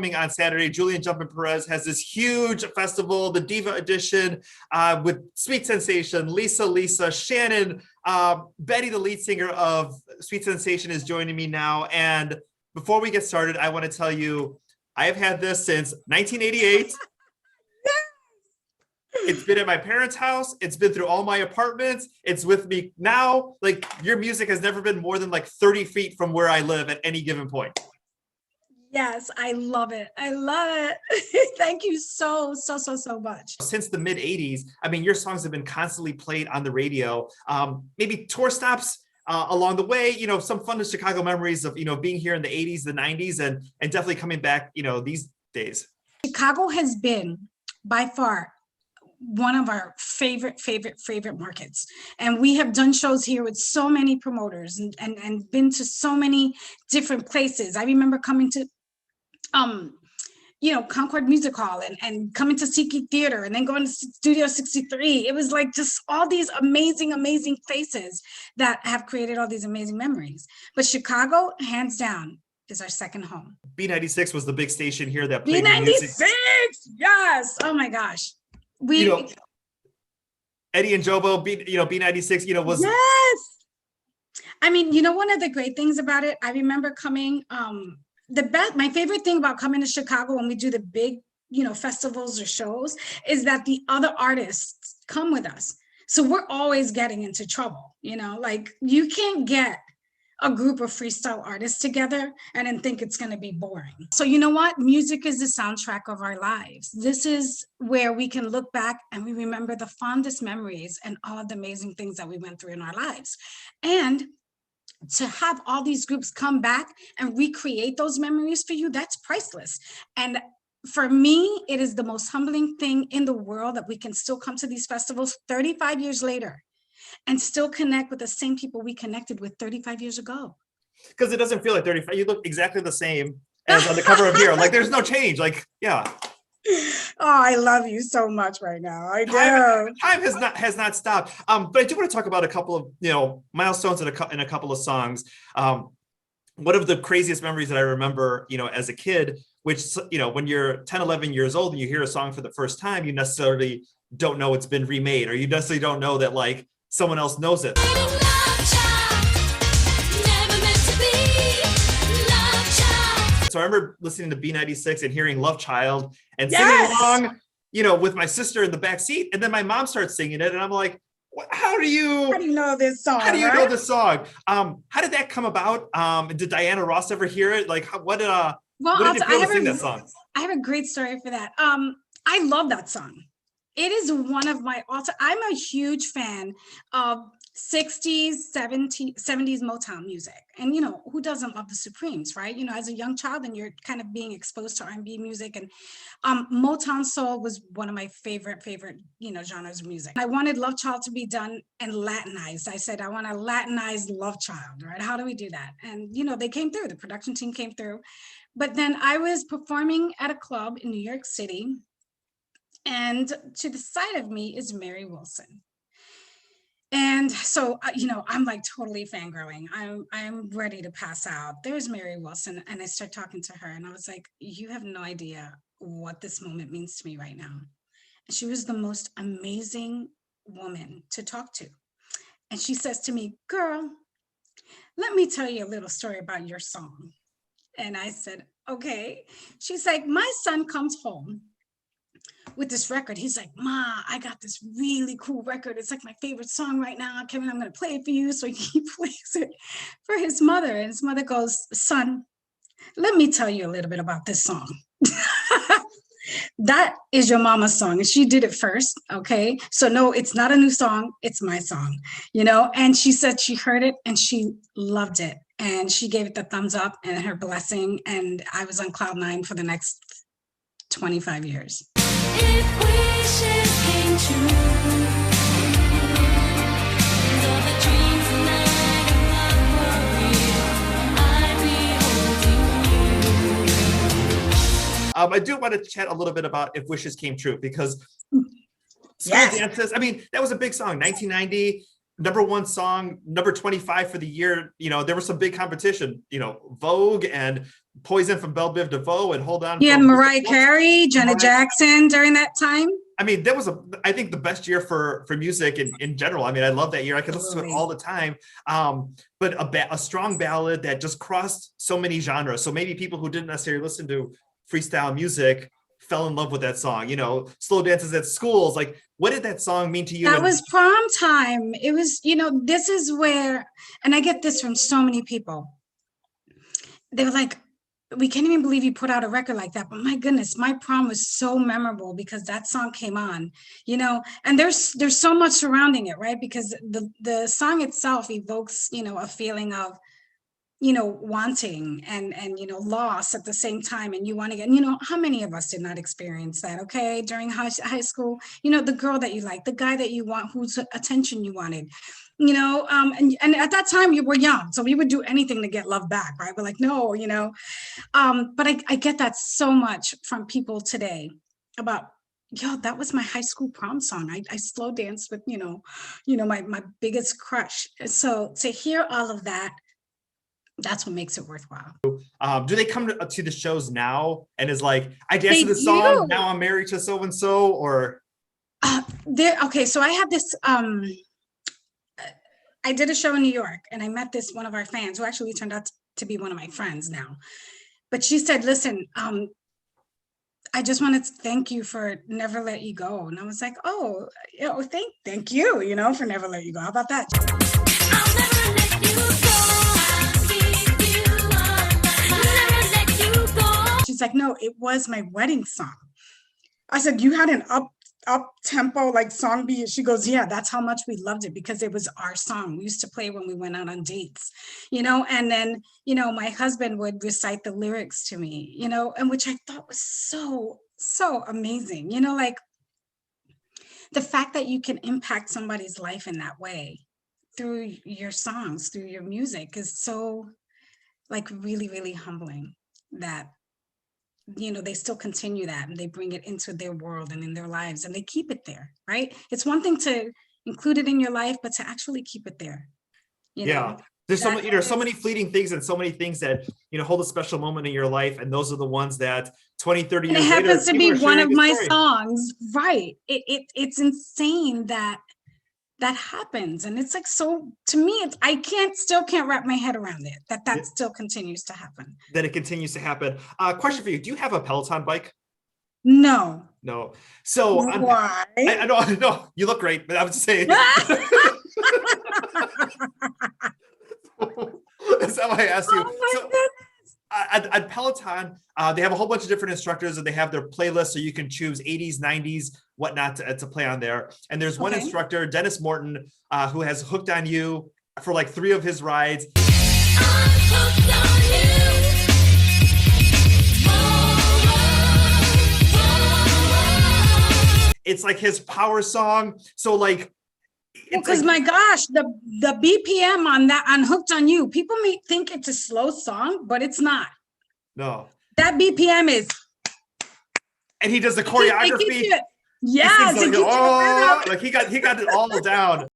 upcoming on Saturday. Julian Jumpin' Perez has this huge festival, the Diva Edition, with Sweet Sensation, Lisa, Shannon, Betty, the lead singer of Sweet Sensation, is joining me now. And before we get started, I want to tell you, I have had this since 1988. It's been at my parents' house. It's been through all my apartments. It's with me now. Like, your music has never been more than like 30 feet from where I live at any given point. Yes, I love it. I love it. Thank you so much. Since the mid 80s, I mean, your songs have been constantly played on the radio. Maybe tour stops along the way, you know, some fun Chicago memories of, you know, being here in the 80s, the 90s, and definitely coming back, you know, these days. Chicago has been by far one of our favorite markets. And we have done shows here with so many promoters and been to so many different places. I remember coming to, you know, Concord Music Hall and coming to Siki Theater and then going to Studio 63. It was like just all these amazing places that have created all these amazing memories. But Chicago, hands down, is our second home. B96 was the big station here that played B96, yes. Oh my gosh. You know, Eddie and Jobo, B96, you know, was. Yes. I mean, you know, one of the great things about it, I remember coming, my favorite thing about coming to Chicago when we do the big, you know, festivals or shows is that the other artists come with us. So we're always getting into trouble, you know, like you can't get a group of freestyle artists together and then think it's going to be boring. So you know what? Music is the soundtrack of our lives. This is where we can look back and we remember the fondest memories and all of the amazing things that we went through in our lives. And to have all these groups come back and recreate those memories for you, that's priceless. And for me, it is the most humbling thing in the world that we can still come to these festivals 35 years later and still connect with the same people we connected with 35 years ago. Because it doesn't feel like 35. You look exactly the same as on the cover of here. Like, there's no change. Like, yeah. Oh, I love you so much right now. I do. Time has not stopped. But I do want to talk about a couple of, you know, milestones in a couple of songs. One of the craziest memories that I remember, you know, as a kid, which, you know, when you're 10, 11 years old and you hear a song for the first time, you necessarily don't know it's been remade, or you necessarily don't know that, like, someone else knows it. So I remember listening to B96 and hearing Love Child and singing along, you know, with my sister in the back seat. And then my mom starts singing it. And I'm like, how do you know this song? How do you know this song? How did that come about? Did Diana Ross ever hear it? Like, what did it feel to sing that song? I have a great story for that. I love that song. It is one of my I'm a huge fan of 60s, 70s Motown music. And, you know, who doesn't love the Supremes, right? You know, as a young child and you're kind of being exposed to R&B music, and Motown soul was one of my favorite, you know, genres of music. I wanted Love Child to be done and Latinized. I said, I want to Latinize Love Child, right? How do we do that? And, you know, they came through, the production team came through. But then I was performing at a club in New York City, and to the side of me is Mary Wilson. And so, you know, I'm like totally fangirling. I'm ready to pass out. There's Mary Wilson. And I start talking to her and I was like, you have no idea what this moment means to me right now. And she was the most amazing woman to talk to. And she says to me, girl, let me tell you a little story about your song. And I said, okay. She's like, my son comes home with this record. He's like, Ma, I got this really cool record. It's like my favorite song right now. Kevin, I'm going to play it for you. So he plays it for his mother. And his mother goes, son, let me tell you a little bit about this song. That is your mama's song. And she did it first. Okay. So no, it's not a new song. It's my song, you know? And she said she heard it and she loved it. And she gave it the thumbs up and her blessing. And I was on cloud nine for the next 25 years. If wishes came true, all the dreams tonight and love were real, I'd be holding you. I do want to chat a little bit about If Wishes Came True, because School Dances, I mean, that was a big song, 1990, #1 song, number 25 for the year. You know, there was some big competition, you know, Vogue and Poison from Belle Biv DeVoe and Hold On. You had from Mariah Carey, Janet Mariah- Jackson during that time. I mean, that was I think the best year for music in general. I mean, I love that year. I could listen to it Absolutely. all the time. But a strong ballad that just crossed so many genres. So maybe people who didn't necessarily listen to freestyle music fell in love with that song. You know, slow dances at schools. Like, what did that song mean to you? That And- was prom time. It was, this is where, and I get this from so many people. They were like, we can't even believe you put out a record like that. But my goodness, my prom was so memorable because that song came on, and there's so much surrounding it, right? Because the song itself evokes, a feeling of, wanting and loss at the same time. And you want to get, how many of us did not experience that? Okay. During high school, the girl that you like, the guy that you want, whose attention you wanted, and at that time you were young. So we would do anything to get love back, right? We're like, no, but I get that so much from people today about, that was my high school prom song. I slow danced with, my biggest crush. So to hear all of that, that's what makes it worthwhile. do they come to the shows now and is like, I danced to They this song, do. now I'm married to so and so, or Okay, so I had this I did a show in New York and I met this one of our fans who actually turned out to be one of my friends now. But she said, listen, I just wanted to thank you for Never Let You Go. And I was like, oh, thank you, for Never Let You Go. How about that? I'll never let you go. I'll keep you on. I'll never let you go. She's like, no, it was my wedding song. I said, you had an up tempo like song beat. She goes, yeah, that's how much we loved it because it was our song. We used to play when we went out on dates, and then, my husband would recite the lyrics to me, and which I thought was so amazing, like the fact that you can impact somebody's life in that way through your songs, through your music is so like really, really humbling that they still continue that and they bring it into their world and in their lives and they keep it there, right? It's one thing to include it in your life, but to actually keep it there. yeah. There's so that many, so is- many fleeting things and so many things that, hold a special moment in your life. And those are the ones that 20, 30 And it years later, happens to people be are one sharing of the my story. songs, right? It's insane that happens. And it's like, so to me, I still can't wrap my head around it, that Yeah. still continues to happen. That it continues to happen. Question for you. Do you have a Peloton bike? No. No. So Why? I know you look great, but I was just saying. That's how I asked you. Oh my So goodness. at Peloton, they have a whole bunch of different instructors and they have their playlist so you can choose 80s, 90s, whatnot to play on there. And there's one Okay. instructor, Dennis Morton, who has Hooked on You for like 3 of his rides. I'm hooked on you. It's like his power song. So like, it's Because like, my gosh, the BPM on Hooked on You, people may think it's a slow song, but it's not. no. That BPM is And he does the it keeps choreography. you- He yes, sings it like, keeps you right oh, up. like he got it all down.